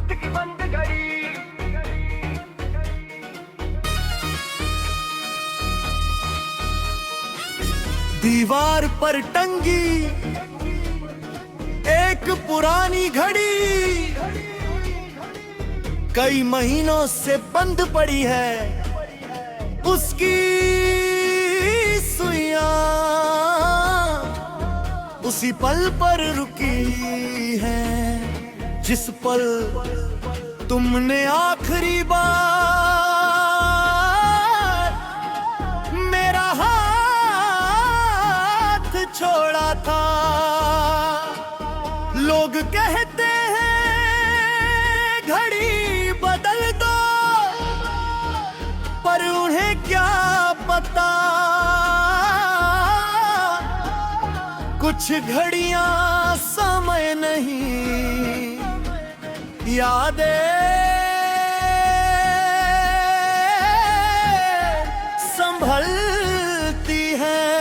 वक्त की बंद घड़ी। दीवार पर टंगी एक पुरानी घड़ी, कई महीनों से बंद पड़ी है, उसकी सुइयां उसी पल पर रुकी है, जिस पल तुमने आखिरी बार मेरा हाथ छोड़ा था। लोग कहते हैं घड़ी बदल दो, पर उन्हें क्या पता कुछ घड़ियां समय नहीं, यादें संभलती हैं।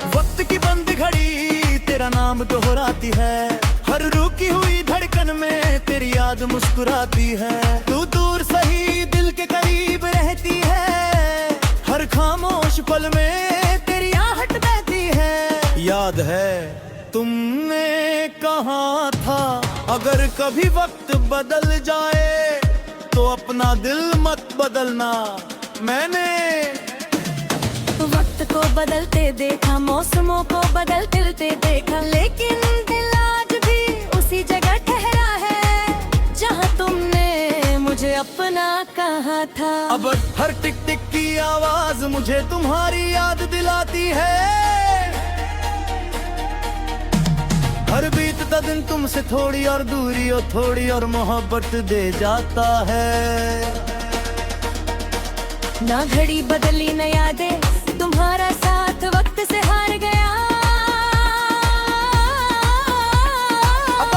वक्त की बंद घड़ी तेरा नाम दोहराती है, हर रुकी हुई धड़कन में तेरी याद मुस्कुराती है। तू दूर सही दिल के करीब रहती है, हर खामोश पल में तेरी आहट बहती है। याद है तुमने कहा था अगर कभी वक्त बदल जाए तो अपना दिल मत बदलना। मैंने वक्त को बदलते देखा, मौसमों को बदलते देखा, लेकिन दिल आज भी उसी जगह ठहरा है जहां तुमने मुझे अपना कहा था। अब हर टिक टिक की आवाज मुझे तुम्हारी याद दिलाती है, हर बीतता दिन तुमसे थोड़ी और दूरी और थोड़ी और मोहब्बत दे जाता है। ना घड़ी बदली न यादें, तुम्हारा साथ वक्त से हार गया।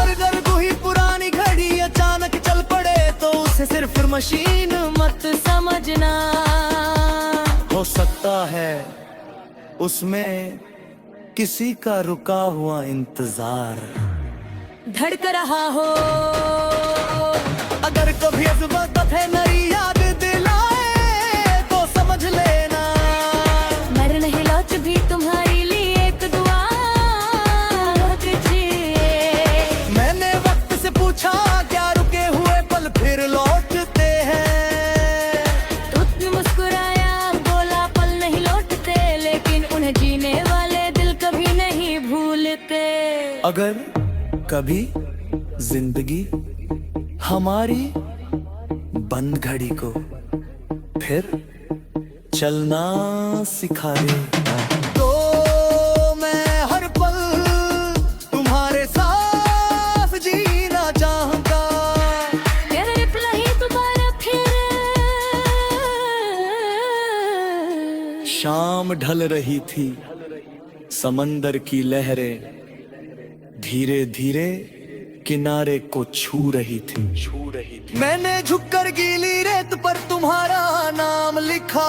अगर कोई पुरानी घड़ी अचानक चल पड़े तो उसे सिर्फ मशीन मत समझना। हो सकता है उसमें किसी का रुका हुआ इंतजार धड़क रहा हो। अगर कभी अजमत है नई याद दिलाए तो समझ लेना, मर नहीं लौट भी तुम्हारी लिए एक दुआ कीजिए। मैंने वक्त से पूछा क्या रुके हुए पल फिर लौटते हैं। तुझने मुस्कुराया, बोला पल नहीं लौटते, लेकिन उन्हें जीने वाले दिल कभी नहीं भूलते। अगर कभी जिंदगी हमारी बंद घड़ी को फिर चलना सिखा दे तो मैं हर पल तुम्हारे साथ जीना चाहूंगा। तेरा रिप्लाई दोबारा फिर। शाम ढल रही थी, समंदर की लहरें धीरे धीरे किनारे को छू रही थी। मैंने झुककर गीली रेत पर तुम्हारा नाम लिखा,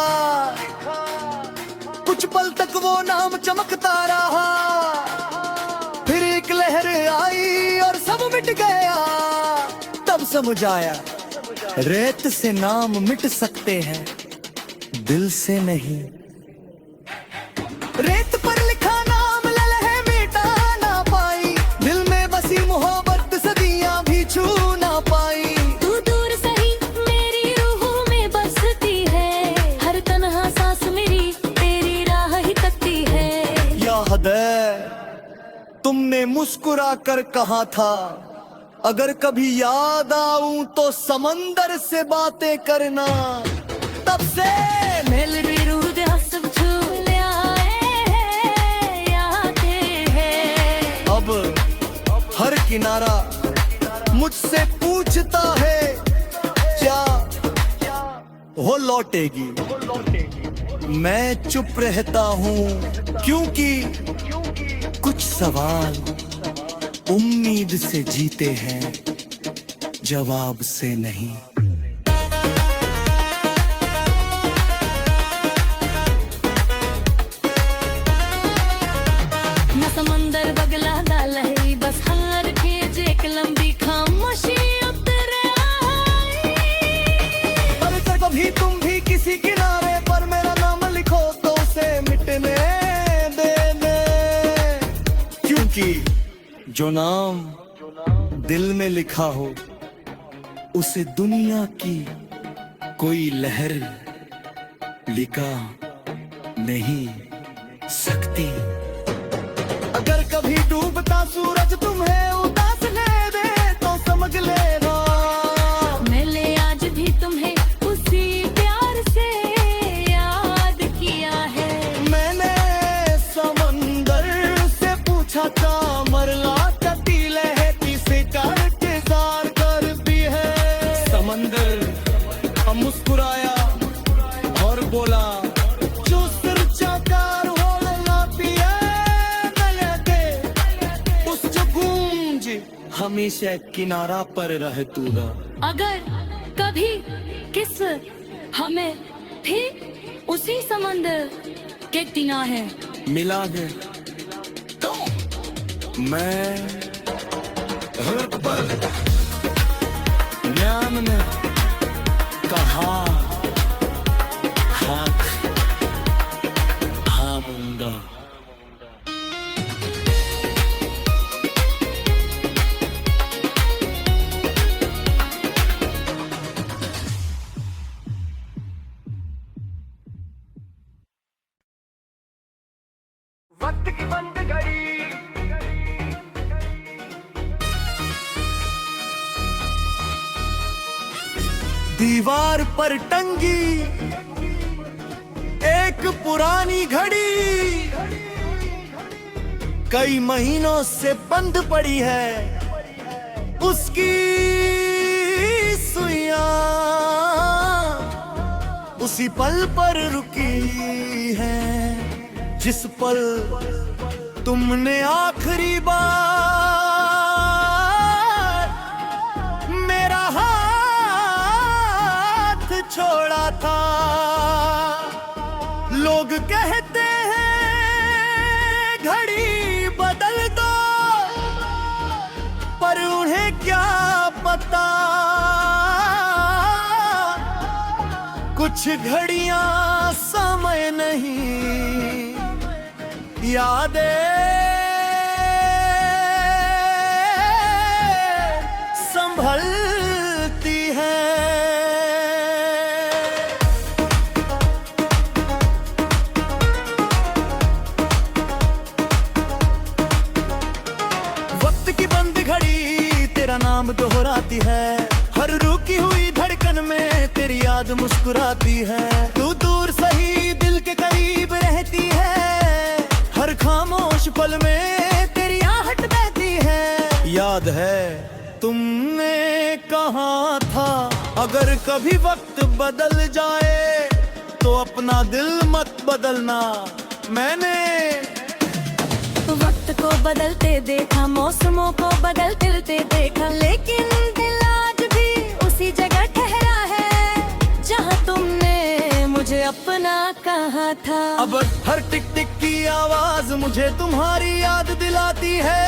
कुछ पल तक वो नाम चमकता रहा, फिर एक लहर आई और सब मिट गया। तब समझ आया रेत से नाम मिट सकते हैं, दिल से नहीं। रेत पर लिखा नाम ललहे मिटा ना पाई, दिल में बसी मोहब्बत सदियां भी छू ना पाई। तू दूर सही मेरी रूह में बसती है, हर तन्हा सांस मेरी तेरी राह ही तकती है। याद है तुमने मुस्कुरा कर कहा था अगर कभी याद आऊं तो समंदर से बातें करना। तब से मेल भी रूह दे सब छू लिया है। अब हर किनारा मुझसे पूछता है क्या वो लौटेगी। मैं चुप रहता हूँ क्योंकि कुछ सवाल उम्मीद से जीते हैं, जवाब से नहीं। तुम भी किसी किनारे पर मेरा नाम लिखो तो उसे मिटने देने, क्योंकि जो नाम दिल में लिखा हो उसे दुनिया की कोई लहर लिखा नहीं सकती। अगर कभी डूबता सूरज तुम्हें उदास ले दे तो समझ लेना मैंने आज भी तुम्हें उसी प्यार से याद किया है। मैंने समंदर से पूछा था मरला कती लहती से कर इंतजार कर भी है। समंदर अब मुस्कुराया और बोला जो सिर चाकार हो लाती है नयते उस जो गूंज हमेशा किनारा पर रह तू ना। अगर कभी किस हमें ठीक उसी समंदर के किनारे मिला है तो मैं हर पल नाम ने कहा हाथ थामूंगा। वक्त की बंद घड़ी दीवार पर टंगी एक पुरानी घड़ी कई महीनों से बंद पड़ी है। उसकी सुइयां उसी पल पर रुकी है जिस पल तुमने आखिरी बार मेरा हाथ छोड़ा था। लोग कहते हैं घड़ी बदल दो पर उन्हें क्या पता कुछ घड़ियां समय नहीं यादें संभलती हैं। वक्त की बंद घड़ी तेरा नाम दोहराती है। हर रुकी हुई धड़कन में तेरी याद मुस्कुराती है। तू दूर सही दिल के करीब रहती है। हर खामोश पल में तेरी आहट बहती है। याद है तुमने कहा था अगर कभी वक्त बदल जाए तो अपना दिल मत बदलना। मैंने वक्त को बदलते देखा, मौसमों को बदलते देखा, लेकिन दिल आज भी उसी जगह ठहरा है जहाँ तुमने मुझे अपना कहा था। अब हर टिक टिक की आवाज मुझे तुम्हारी याद दिलाती है।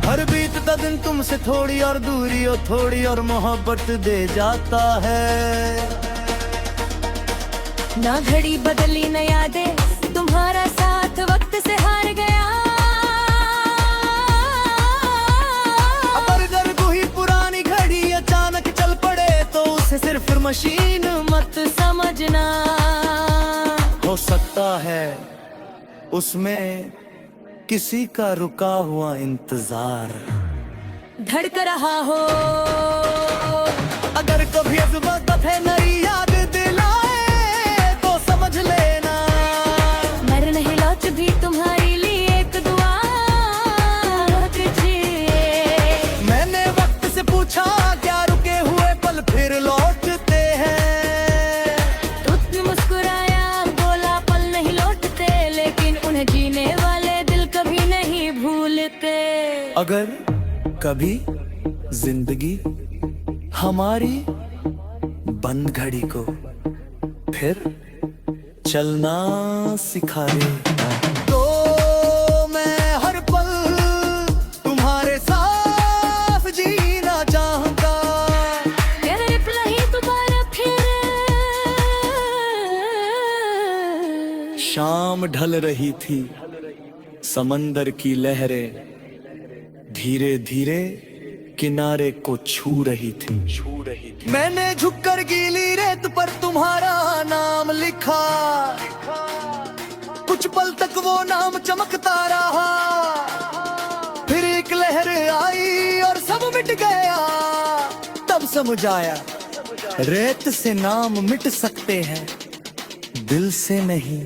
हर बीतता दिन तुमसे थोड़ी और दूरी और थोड़ी और मोहब्बत दे जाता है। ना घड़ी बदली न यादें, तुम्हारा साथ वक्त से हार गया। अगर कोई पुरानी घड़ी अचानक चल पड़े तो उसे सिर्फ मशीन मत समझना। हो सकता है उसमें किसी का रुका हुआ इंतजार धड़क रहा हो। अगर कभी अज़्बा दफे नई याद दिलाए तो समझ लेना मर नहीं लौट भी तुम्हारे लिए एक दुआ कीजिए। मैंने वक्त से पूछा क्या रुके हुए पल फिर लौटते हैं। उसने मुस्कुराया, बोला पल नहीं लौटते, लेकिन उन्हें जीने वाले दिल कभी नहीं भूलते। अगर कभी जिंदगी हमारी बंद घड़ी को फिर चलना सिखा दे तो मैं हर पल तुम्हारे साथ जीना चाहूंगा। शाम ढल रही थी, समंदर की लहरें धीरे धीरे किनारे को छू रही थी। मैंने झुककर गीली रेत पर तुम्हारा नाम लिखा, कुछ पल तक वो नाम चमकता रहा, फिर एक लहर आई और सब मिट गया। तब समझ आया रेत से नाम मिट सकते हैं, दिल से नहीं।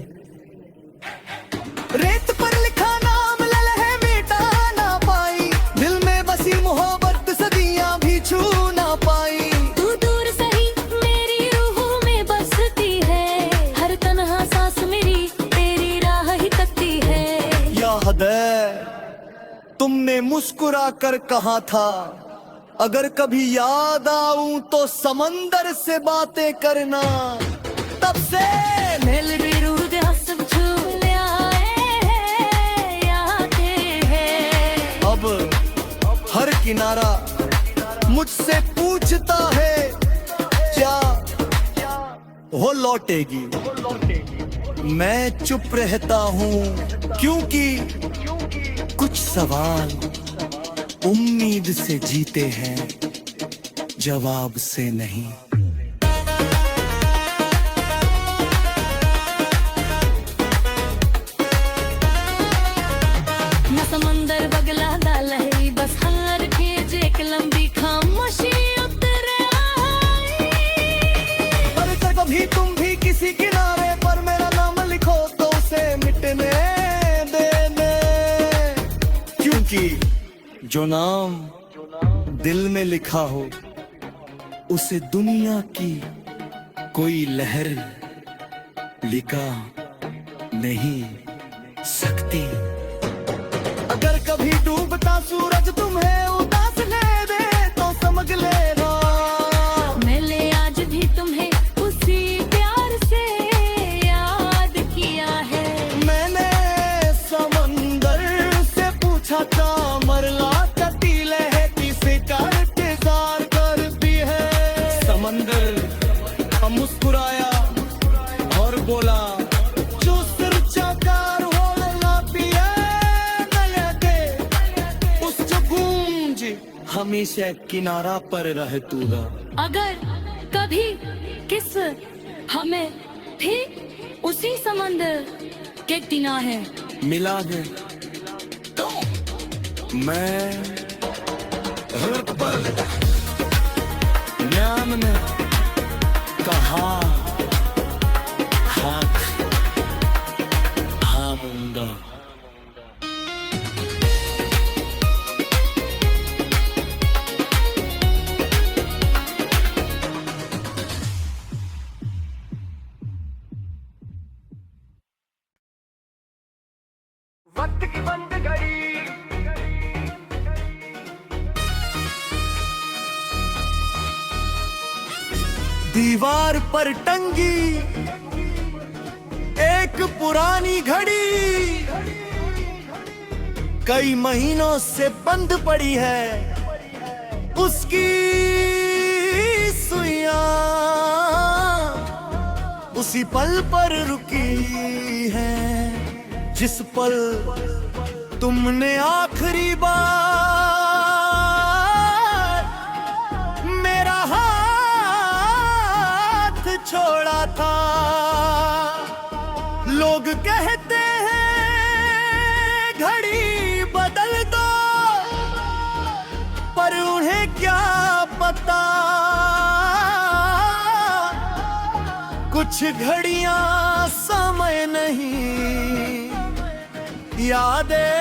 रेत पर लिखा नाम ललहें मिटा ना पाई, दिल में बसी मोहब्बत सदियां भी छू ना पाई। तू दूर सही मेरी रूह में बसती है, हर तन्हा सांस मेरी तेरी राह ही तकती है। याद है तुमने मुस्कुरा कर कहा था, अगर कभी याद आऊं तो समंदर से बातें करना। तब से मेल भी रूह दे हसब छू ले आए हैं, यादें हैं। अब हर किनारा मुझसे पूछता है क्या वो लौटेगी। मैं चुप रहता हूँ क्योंकि कुछ सवाल उम्मीद से जीते हैं, जवाब से नहीं। न समंदर बगला डाल है, बस हर खेज एक लंबी खामोशी उतरे आई। पर कभी तुम भी किसी किनारे पर मेरा नाम लिखो तो उसे मिटने देने, क्योंकि जो नाम दिल में लिखा हो उसे दुनिया की कोई लहर लिखा नहीं सकती। अगर कभी डूबता सूरज तुम्हें उदास ले दे तो समझ लेना मैंने आज भी तुम्हें उसी प्यार से याद किया है। मैंने समंदर से पूछा था मरला कटी लहती से इंतजार करती है। समंदर मुस्कुराया और बोला जो सिर चाकार हो लाती है उस जो गूंज हमेशा किनारा पर रह तूगा। अगर कभी किस हमें भी उसी समंदर के किनारे मिला दे तो मैं हर पल न्याम ने कहा हाथ थामूंगा। वक्त की बंद घड़ी दीवार पर टंगी एक पुरानी घड़ी, कई महीनों से बंद पड़ी है उसकी सुइयां, उसी पल पर रुकी है जिस पल तुमने आखिरी बार मेरा हाथ छोड़ा था। लोग कहते हैं घड़ी बदल दो, पर उन्हें क्या पता कुछ घड़ियां समय नहीं यादें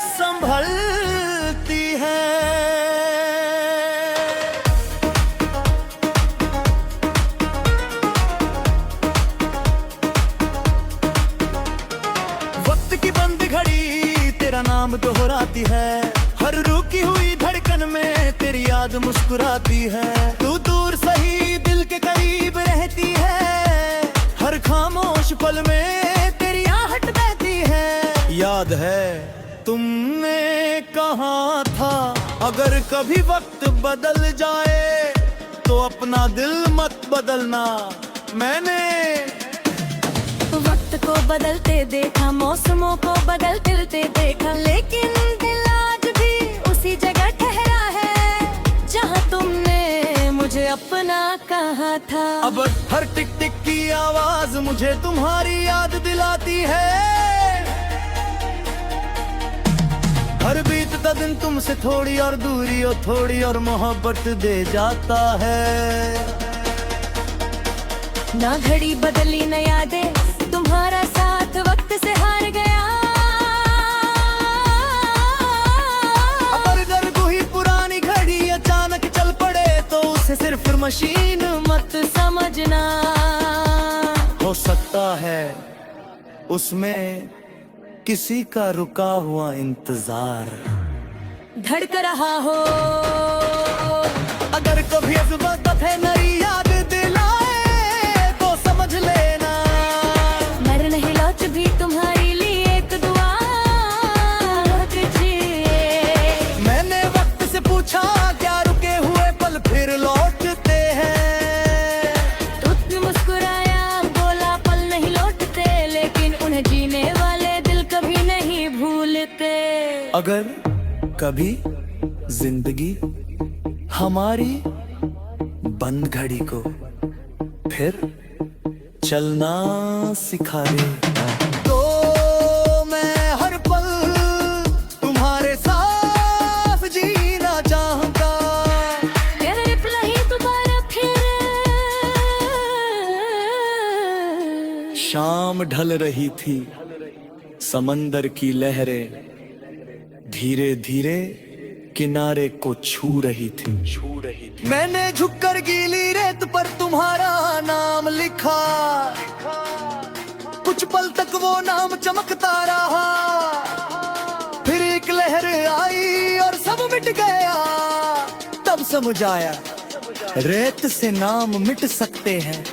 संभलती हैं। वक्त की बंद घड़ी तेरा नाम दोहराती है, हर रुकी हुई धड़कन में तेरी याद मुस्कुराती है। तू दूर सही दिल के करीब रहती है, हर खामोश पल में तेरी आहट बहती है। याद है तुमने कहा था अगर कभी वक्त बदल जाए तो अपना दिल मत बदलना। मैंने वक्त को बदलते देखा, मौसमों को बदलते देखा, लेकिन दिल आज भी उसी जगह ठहरा है जहाँ तुमने मुझे अपना कहा था। अब हर टिक टिक की आवाज मुझे तुम्हारी याद दिलाती है। हर बीतता दिन तुमसे थोड़ी और दूरी और थोड़ी और मोहब्बत दे जाता है। ना घड़ी बदली न यादें, तुम्हारा साथ वक्त से हार गया। अगर कोई पुरानी घड़ी अचानक चल पड़े तो उसे सिर्फ मशीन मत समझना, हो सकता है उसमें किसी का रुका हुआ इंतजार धड़क रहा हो। अगर कभी वक्त है नई याद दिलाए तो समझ लेना, मर नहीं लौट भी तुम्हारे लिए एक दुआ कीजिए। मैंने वक्त से पूछा क्या रुके हुए पल फिर लौटते हैं। तुझ मुस्कुराया, बोला पल नहीं लौटते, लेकिन उन्हें जीने वाले दिल कभी नहीं भूलते। अगर कभी जिंदगी हमारी बंद घड़ी को फिर चलना सिखा दे तो मैं हर पल तुम्हारे साथ जीना चाहूंगा। तेरा रिप्लाई ही दोबारा फिर। शाम ढल रही थी, समंदर की लहरें धीरे धीरे किनारे को छू रही थी। मैंने झुककर गीली रेत पर तुम्हारा नाम लिखा, कुछ पल तक वो नाम चमकता रहा। फिर एक लहर आई और सब मिट गया। तब समझ आया रेत से नाम मिट सकते हैं,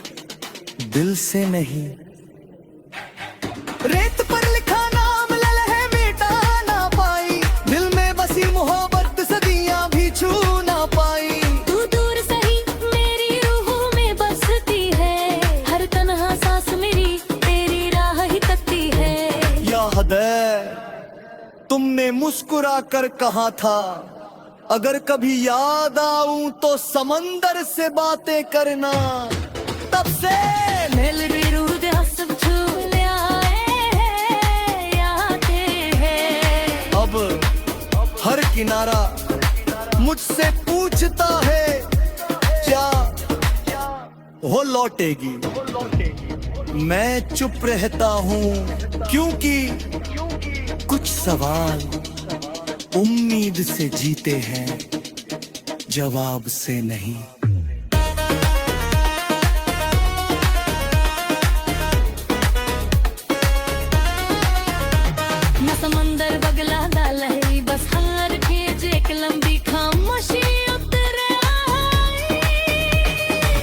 दिल से नहीं। रेत पर लिखा नाम ललहे मिटा ना पाई, दिल में बसी मोहब्बत सदियां भी छू ना पाई। तू दूर सही मेरी रूह में बसती है, हर तन्हा सांस मेरी तेरी राह ही तकती है। या हद है, तुमने मुस्कुरा कर कहा था अगर कभी याद आऊं तो समंदर से बातें करना। तब से मेल भी रूह दे हसब छू लिया है। अब हर किनारा मुझसे पूछता है क्या वो लौटेगी। मैं चुप रहता हूँ क्योंकि कुछ सवाल उम्मीद से जीते हैं, जवाब से नहीं। न समंदर बगला डाल है, बस हर खेज एक लंबी खामोशी उतरे आई।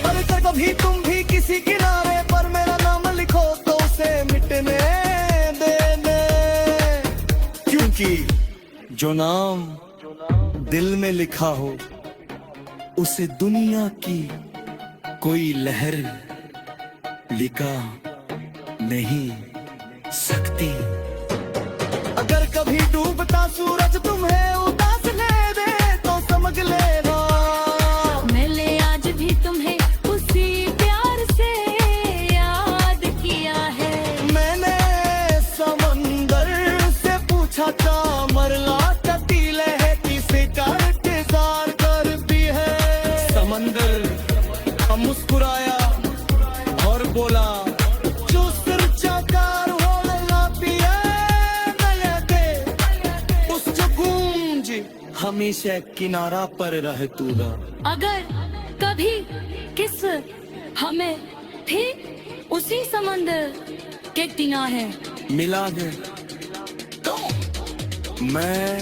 अगर कभी तुम भी किसी किनारे पर मेरा नाम लिखो तो उसे मिटने देने, क्योंकि जो नाम दिल में लिखा हो उसे दुनिया की कोई लहर लिखा नहीं सकती। अगर कभी डूबता सूरज तुम्हें उदास ले दे तो समझ लेना, मैंने आज भी तुम्हें उसी प्यार से याद किया है। मैंने समंदर से पूछा था मरला कती लहती से कर इंतजार करती है। समंदर मुस्कुराया और बोला जो सिर चाकार हो लगाती है नयते उस जो गूंज हमेशा किनारा पर रह तूगा। अगर कभी किस हमें ठीक उसी समंदर के किनारे मिला दे तो मैं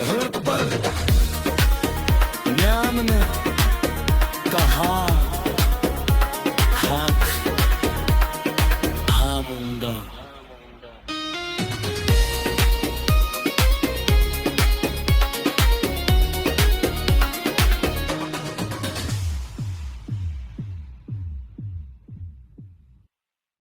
हर पल नाम ने कहा